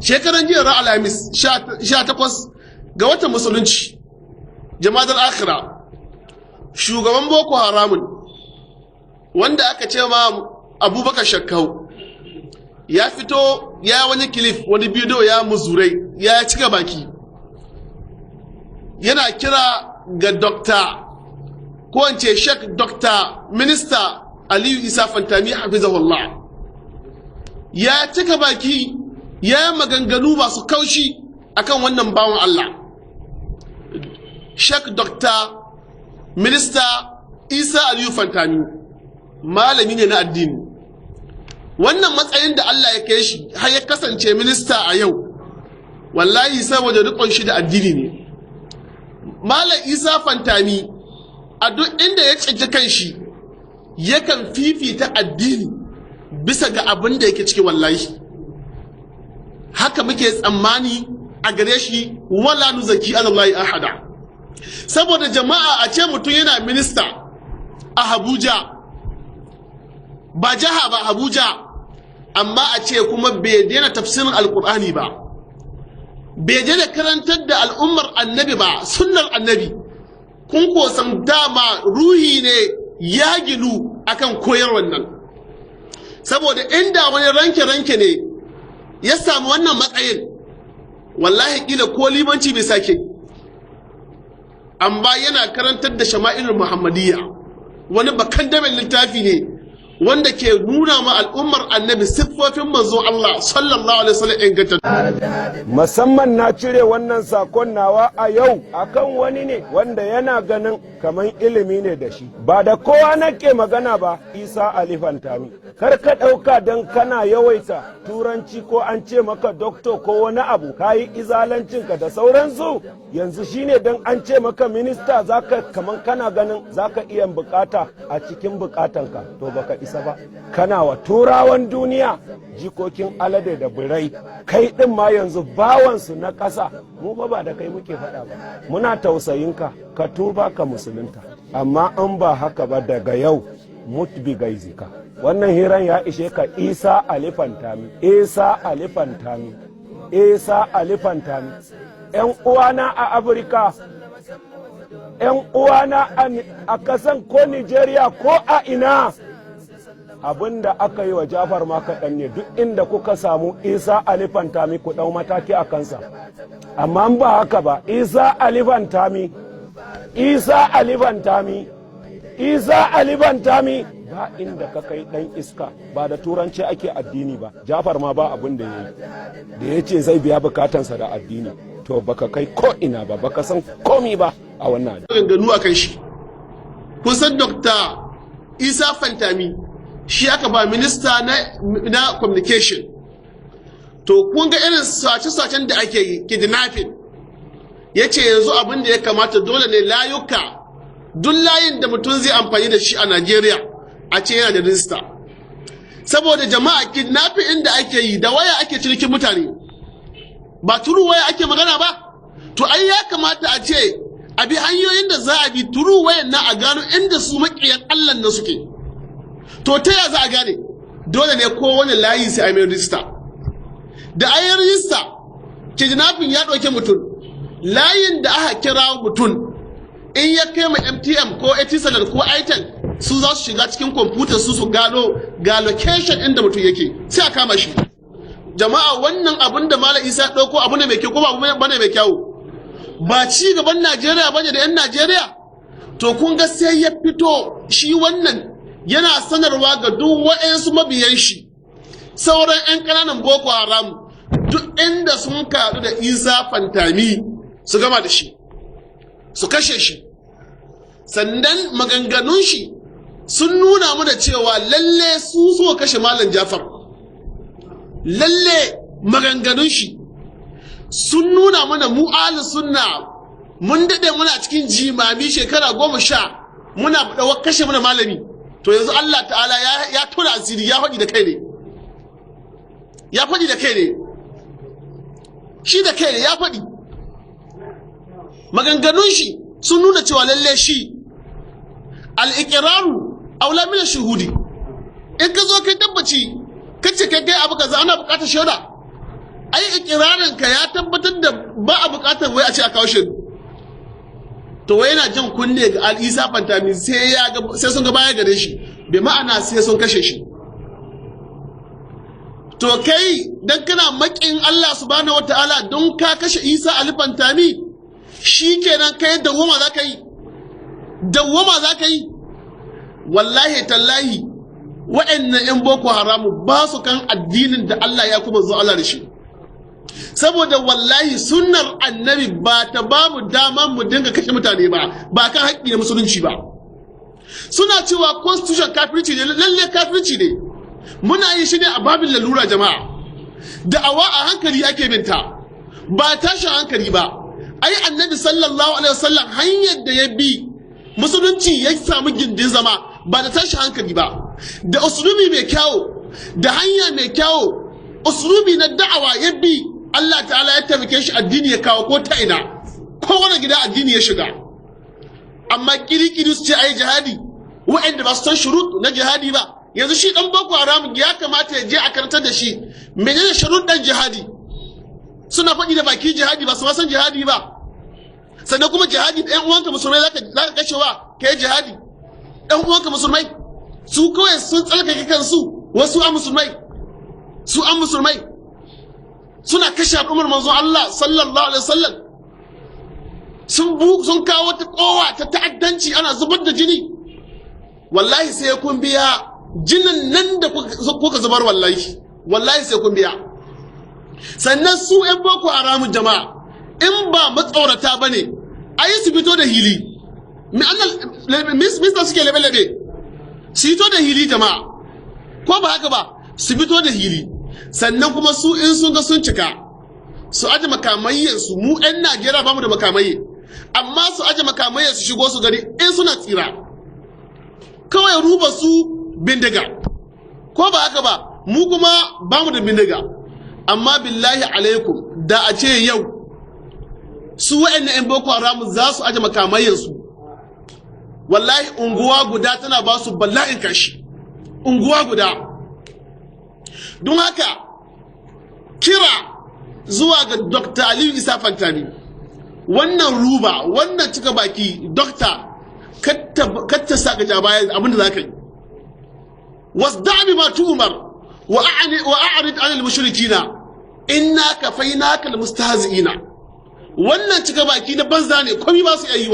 shekaran jiya ran alhamis 18 ga watan musulunci jama'ar akhira shugaban boko haramun wanda aka ce ma abubakar shakkau ya fito ya wani kilif wani bidiyo ya muzurai ya cika baki yana kira ga dokta ko wance shek dokta minista Aliyu Isa Fantami hafizahullah ya cika baki ya maganganu masu kaushi akan wannan bawan Allah shek dokta minista Isa Aliyu Fantami malami ne na addini wannan matsayin da Allah ya kai shi har ya kasance minista a yau wallahi saboda rikon shi da addini ne malam Isa Fantami a duk inda ya tsinci kanshi yakan fifita addini bisa ga abin da yake ciki wallahi haka muke tsammani a gare shi wala nuzaki alallahi ahada saboda jama'a a ce mutum yana minista a Abuja ba jaha ba Abuja amma a ce kuma bai daina tafsirin alkur'ani ba bai daina karantar da al'ummar annabi ba sunnar annabi kun ko san dama ruhi ne ya ginu akan koyar wannan saboda inda wani ranke ne ya samu wannan matsayin wallahi kila ko limanci bai sake amma yana karantar da shama'ilul muhammadiyya wani bakan damin littafi ne wanda ke nuna ma al'ummar annabi siffofin manzo Allah sallallahu alaihi wasallam inganta musamman na cire wannan sakon nawa a yau akan wani ne wanda yana ganin kaman ilimi ne da shi ba da kowa nake magana ba Isa Ali Fantami kar ka dauka dan kana yawaita turanci ko an ce maka doctor ko wani abu kayi izalancin ka da sauransu yanzu shine dan an ce maka minista zaka kaman kana ganin zaka iya bukata a cikin bukatanka to baka isa ba kana wa turawan duniya jikokin alade da birai kai din ma yanzu bawansu na ƙasa mu ba da kai muke faɗa ba muna tausayinka ka tuba ka musulunta amma in ba haka ba daga yau mutbi gaizika wannan hiran ya ishe ka Isa Ali Fantami Isa Ali Fantami Isa Ali Fantami ƴan uwana a Afirka ƴan uwana a kasan ko Nigeria ko a ina abin da aka yi wa Jafar ma kaɗan ne duk inda kuka samu Isa Ali Fantami ku ɗau mataki a kansa amma ba haka ba Isa Ali Fantami Isa Ali Fantami Isa Ali Fantami ba inda ka kai ɗan iska ba da turanci ake addini ba Jafar ma ba abin da ya yi da ya ce zai biya bukatansa da addini to baka kai ko ina ba baka san komi ba a wannan ganganu a kan shi kun san Dr. Isa Fantami shi aka ba minista na communication to kun ga irin sace-sacen da ake yi kidnapping ya ce yanzu abin da ya kamata dole ne layuka duk layin da mutum zai amfani da shi a Najeriya a ce yana da rijista saboda jama'a kidnapping inda ake yi da waya ake cinikin mutane ba turu waya ake magana ba to ai ya kamata a ce a bi hanyoyin da za a bi turu wayan na a gano inda su maƙiyan Allah na suke to ta ya za a gane dole ne kowane layi sai a mai rijista da ayi rijista kidnapping ya ɗauke mutum layin da aka kira mutum in ya kai ma MTM ko Etisalat ko Itel su za su shiga cikin kwamfutar su gano ga location inda mutum yake sai a kama shi jama'a wannan abin da Malam Isa ɗauko abu ne mai kyau ko ba abu ne mai kyau ba ci gaban Najeriya bane da 'yan Najeriya to kun ga sai ya fito shi wannan yana sanarwa ga duk waɗansu mabiyan shi sauran 'yan ƙananan Boko Haram duk inda sun kaɗu da Isa Fantami su gama da shi su kashe shi sannan maganganun shi sun nuna mu da cewa lalle su so kashe Malam Jafar lalle maganganun shi sun nuna mana mu ahlus sunna mun dade muna cikin jimami shekara 10 muna dawo kashe mana malami to yanzu Allah ta'ala ya tona asiri ya faɗi da kai ne ya faɗi da kai ne shi da kai ne ya faɗi maganganun shi sun nuna cewa lalle shi al-iqraru aula min shuhudi in ka zo kai tabbaci kace kai abu kaza ana buƙatar shaida ai ikirarin ka ya tabbatar da ba a bukatar wai a ce a kawo shi to wai yana jan kunne ga Al-Isa Fantami sai sun ga baya gare shi bi ma'ana sai sun kashe shi to kai dan kana makin Allah subhanahu wataala don ka kashe Isa Ali Fantami shikenan kai dawwama zaka yi wallahi tallahi wa'annan yan boko haramu ba su kan addinin da Allah ya kuma zo Allah da shi saboda wallahi sunnar annabi ba ta babu dama mu dinga kashe mutane ba kan haƙƙi na musulunci ba suna cewa constitution kafirci ne lalle kafirci ne muna yin shi ne a babin lalura jama'a da'awa a hankali ake binta ba tashin hankali ba ai annabi sallallahu alaihi wasallam hanyar da ya bi musulunci ya samu gindin zama ba da tashin hankali ba da uslubi mai kyawo da hanya mai kyawo uslubi na da'awa ya bi Allah ta'ala ya taimake shi addini ya kawo ko ta ina kowane gida addini ya shiga amma kirikiri su ce ayi jihadi wa'anda ba su san shurut na jihadi ba yanzu shi dan boko haram ya kamata ya je a karantar da shi menene sharuɗan jihadi suna faɗi da baki jihadi ba su ma san jihadi ba sannan kuma jihadi ɗan uwanka musulmai zaka kashewa ka yi jihadi ɗan uwanka musulmai su kawai sun tsalkake kansu wasu an musulmai suna kashe al'ummar manzon Allah sallallahu alaihi wasallam sun kawo wata kowa ta ta'addanci ana zubar da jini wallahi sai kun biya jinin nan da kuka zubar wallahi sai kun biya sannan su ƴan boko haramun jama'a in ba matsaurata bane ayi su fito da hili mista suke labe-labe su fito da hili jama'a ko ba haka ba su fito da hili sannan kuma su in sun ga sun cika su aje makamayyar su mu 'yan Najeriya ba mu da makamai amma su aje makamayyar su shigo su gari in suna tsira kawai ruba su bindiga ko ba haka ba mu kuma ba mu da bindiga amma billahi alaikum da a ce yau su wa'annan 'yan boko haram za su aje makamayyar su wallahi unguwa guda tana ba su bala'in kashi unguwa guda don haka kira zuwa ga Dr. Aliyu Isa Fantami wannan ruba wannan cika baki dokta katta sa ka ja baya abinda za ka yi wasda'i ma tu'mar wa a'rid 'anil mushrikina inna kafaynaka almustahzi'ina wannan cika baki na banza ne komai ba su yi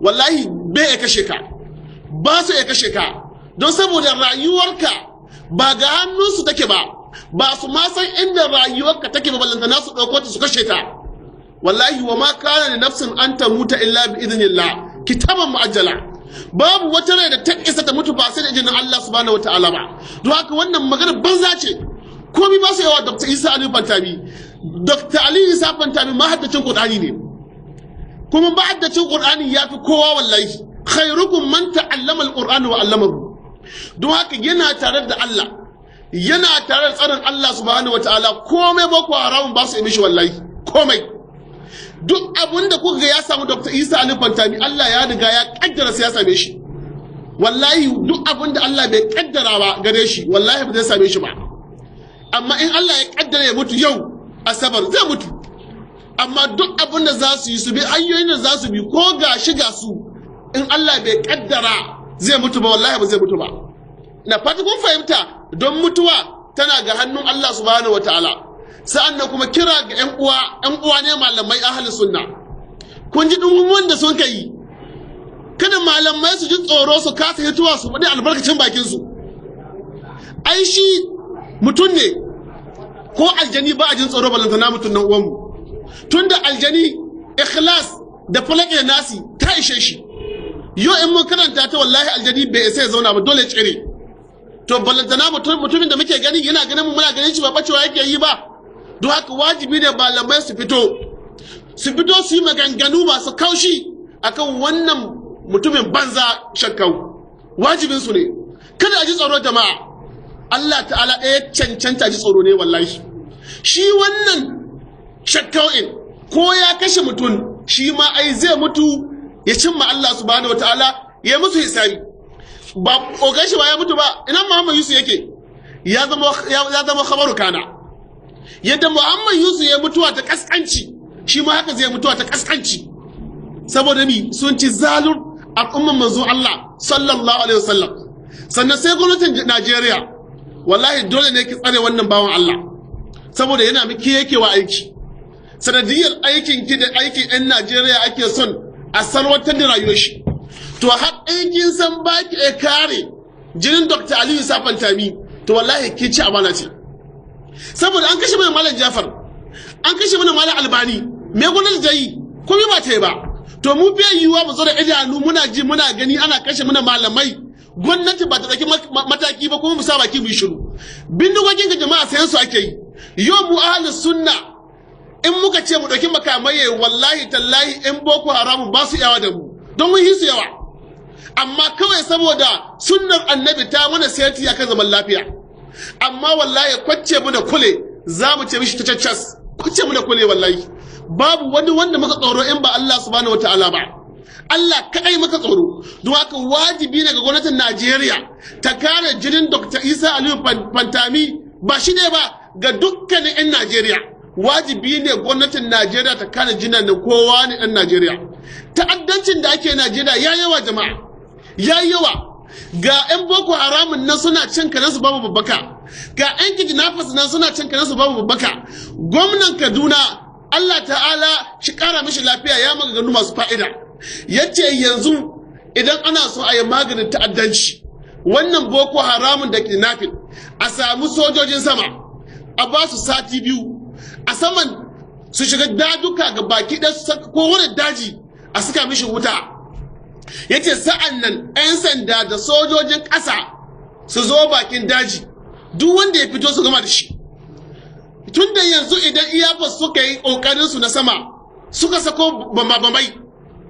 wallahi bai ya kashe ka ba su ya kashe ka don saboda rayuwarka ba ga hannunsu take ba su ma san inda rayuwarka take ba ballantana su ɗauko ta su kashe ta wallahi wa ma kana li nafsin an tamuta illa bi idnillah kitaban muajjala babu wata rai da ta isa ta mutu ba sai da izinin Allah subhanahu wataala ba don haka wannan magana banza ce komai ba su yawa Dr. Isa Ali Fantami Dr. Ali Isa Fantami mahaddacin Qur'ani ne kuma mahaddacin Qur'ani yafi kowa wallahi khairukum man ta'allama al-Qur'ana wa 'allamahu don haka yana tare da Allah yana tare da tsarin Allah subhanahu wataala komai boko haramun ba su yi mishi wallahi komai duk abin da kuka ga ya samu Dr. Isa Ali Fantami Allah ya riga ya kaddara sai ya same shi wallahi duk abin da Allah bai kaddara ba gare shi wallahi ba zai same shi ba amma in Allah ya kaddara ya mutu yau asabar zai mutu amma duk abin da za su yi su bi hanyoyin da za su bi ko ga shiga su in Allah bai kaddara zai mutu ba wallahi ba zai mutu ba na fata kun fahimta don mutuwa tana ga hannun Allah subhanahu wataala sa'annan kuma kira ga ƴan uwa ne malamai ahli sunna kun ji dumuwan da sun kai kada malamai su ji tsoro su kasa hituwa su faɗi albarkacin bakin su ai shi mutun ne ko aljani ba a jin tsoro balantana mutun nan uwanmu tunda aljani ikhlas da falaki da nasi ta ishe shi yau in mun karanta ta wallahi aljani bai isa ya zauna ba dole ya tsire to ballantana mutumin da muke gani yana ganin mu muna ganin shi ba bacewa yake yi ba don haka wajibi ne malamai su fito su yi maganganu masu kaushi akan wannan mutumin banza shakkau wajibin su ne kada a ji tsoro jama'a Allah ta'ala ɗaya cancanta ji tsoro ne wallahi shi wannan shakkau'in ko ya kashe mutum shi ma ai zai mutu ya cimma Allah subhanahu wataala ya musu hisabi ba kogan shi ba ya mutu ba ina Muhammad Yusuf yake ya zama khabaru kana yadda Muhammad Yusuf ya mutuwa ta kaskanci shi ma haka zai mutuwa ta kaskanci saboda mi sun ci zalun al'umman manzo Allah sallallahu alaihi wasallam. Sannan sai gwamnatin Najeriya wallahi dole ne ki tsare wannan bawan Allah saboda yana miki yake wa aiki, sanadiyar aikin ki da aikin 'yan Najeriya ake son a salwatar da rayuwar shi. To har aikin san baki ya kare jinin Dr. Aliyu Isa Fantami, to wallahi ki ci amana ce. Saboda an kashe mana Malam Jafar, an kashe mana Malam Albani, me gwamnati ta yi? Komai ba ta yi ba. To mu bai yiwuwa mu zo da idanu muna ji muna gani ana kashe mana malamai, gwamnati ba ta ɗauki mataki ba kuma mu sa baki mu yi shiru. Bindigogin ga jama'a sayan su ake yi. Yau mu ahlus sunna in muka ce mu ɗauki makamai wallahi tallahi in Boko Haram ba su yawa da mu, don mun yi su yawa. Amma kawai saboda sunnar annabi ta mana sayati akan zaman lafiya. Amma wallahi kwacce mu da kule za mu ce mishi ta caccas, kwacce mu da kule wallahi. Babu wani wanda muka tsoro in ba Allah subhanahu wataala ba. Allah kaɗai muka tsoro. Don haka wajibi ne ga gwamnatin Najeriya ta kare jinin Dr. Isa Aliyu Fantami, ba shi ne ba ga dukkanin 'yan Najeriya. Wajibi ne gwamnatin Najeriya ta kare jinin da kowa ne ɗan Najeriya. Ta'addancin da ake Najeriya ya yawa jama'a, ya yawa. Ga 'yan Boko Haramun nan suna cin kanansu babu babbaka, ga 'yan kidnappers nan suna cin kanansu babu babbaka. Gwamnan Kaduna Allah ta'ala shi kara mishi lafiya ya maganganu masu fa'ida. Yace yanzu idan ana so a yi maganin ta'addanci wannan Boko Haramun da kidnapping, a samu sojojin sama a ba su sati 2 a saman su shiga daduka ga baki ɗaya ko wani daji a saka mishi wuta. Yace sa'an nan 'yan sanda da sojojin ƙasa su zo bakin daji, duk wanda ya fito su gama da shi. Tun da yanzu idan iyafas suka yi ƙoƙarin su na sama suka sako bamabamai,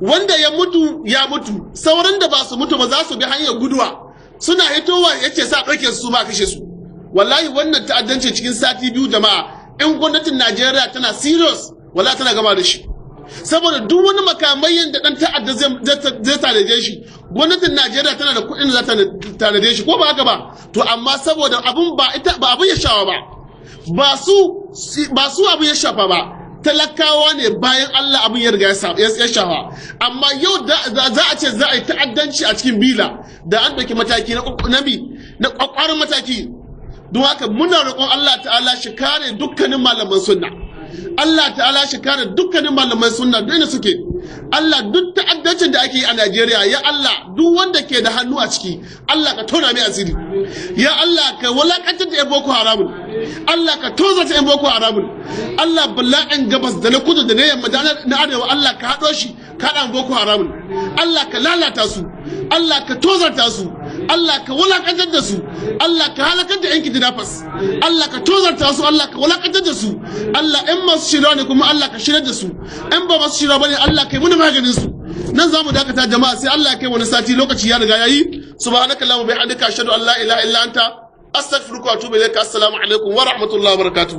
wanda ya mutu ya mutu, sauran da ba su mutu ba za su bi hanyar guduwa suna hitowa yace sa ɗauke su ba kashe su. Wallahi wannan ta'addanci cikin sati 2 jama'a, in gwamnatin Najeriya tana serious wallahi tana gama da shi. Saboda duk wani makamai da dan ta'adda zai tanade shi, gwamnatin Najeriya tana da kuɗin da za ta tanade shi, ko ba haka ba? To amma saboda abun ba abun ya shawa ba, ba su abun ya shafa ba, talakawa ne bayan Allah abun ya riga ya shafa. Amma yau za a ce za a yi ta'addanci a cikin bila da an ɗauki mataki na ƙwaƙwarin mataki. Don haka muna roƙon Allah ta'ala shi kare dukkanin malaman sunna. Allah ta'ala shi kare dukkanin malaman sunna duk inda suke. Allah duk ta'addancin da ake yi a Najeriya, ya Allah duk wanda ke da hannu a ciki, Allah ka tona mai asiri. Ya Allah ka walakantar da 'yan Boko Haramun, Allah ka tozarta 'yan Boko Haramun. Allah bala'in gabas da na kudu da na yamma da na arewa, Allah ka haɗo shi ka haɗa Boko Haramun. Allah ka lalata su, Allah ka tozarta su, Allah ka wulakantar da su, Allah ka halakar da 'yan kidnappers, Allah ka tozarta su, Allah ka wulakantar da su. Allah in masu shirya ne kuma Allah ka shirya da su, in ba masu shirya bane Allah ka yi muna maganin su. Nan za mu dakata jama'a sai Allah ya kai wani sati, lokaci ya riga yayi. Subhanakallahumma bihamdika ashhadu an la ilaha illa anta astaghfiruka wa atubu ilaik. Assalamu alaikum wa rahmatullahi wa barakatuh.